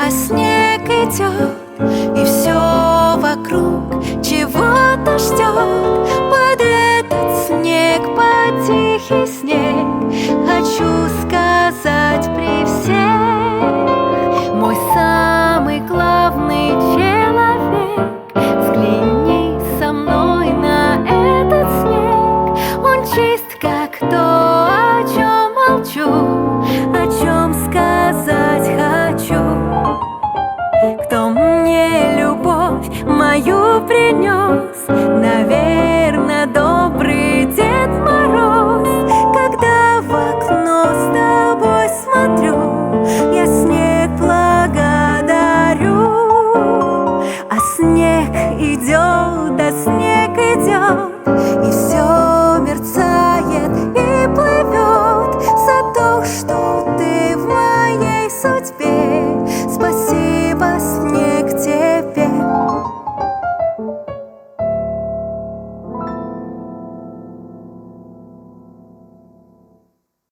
а снег идет, и все вокруг чего-то ждет. Под этот снег, под тихий снег хочу сказать при всех: мой самый главный человек, взгляни со мной на этот снег. Он чист, как то, о чем молчу, о чем сказать хочу. Кто мне любовь мою принес,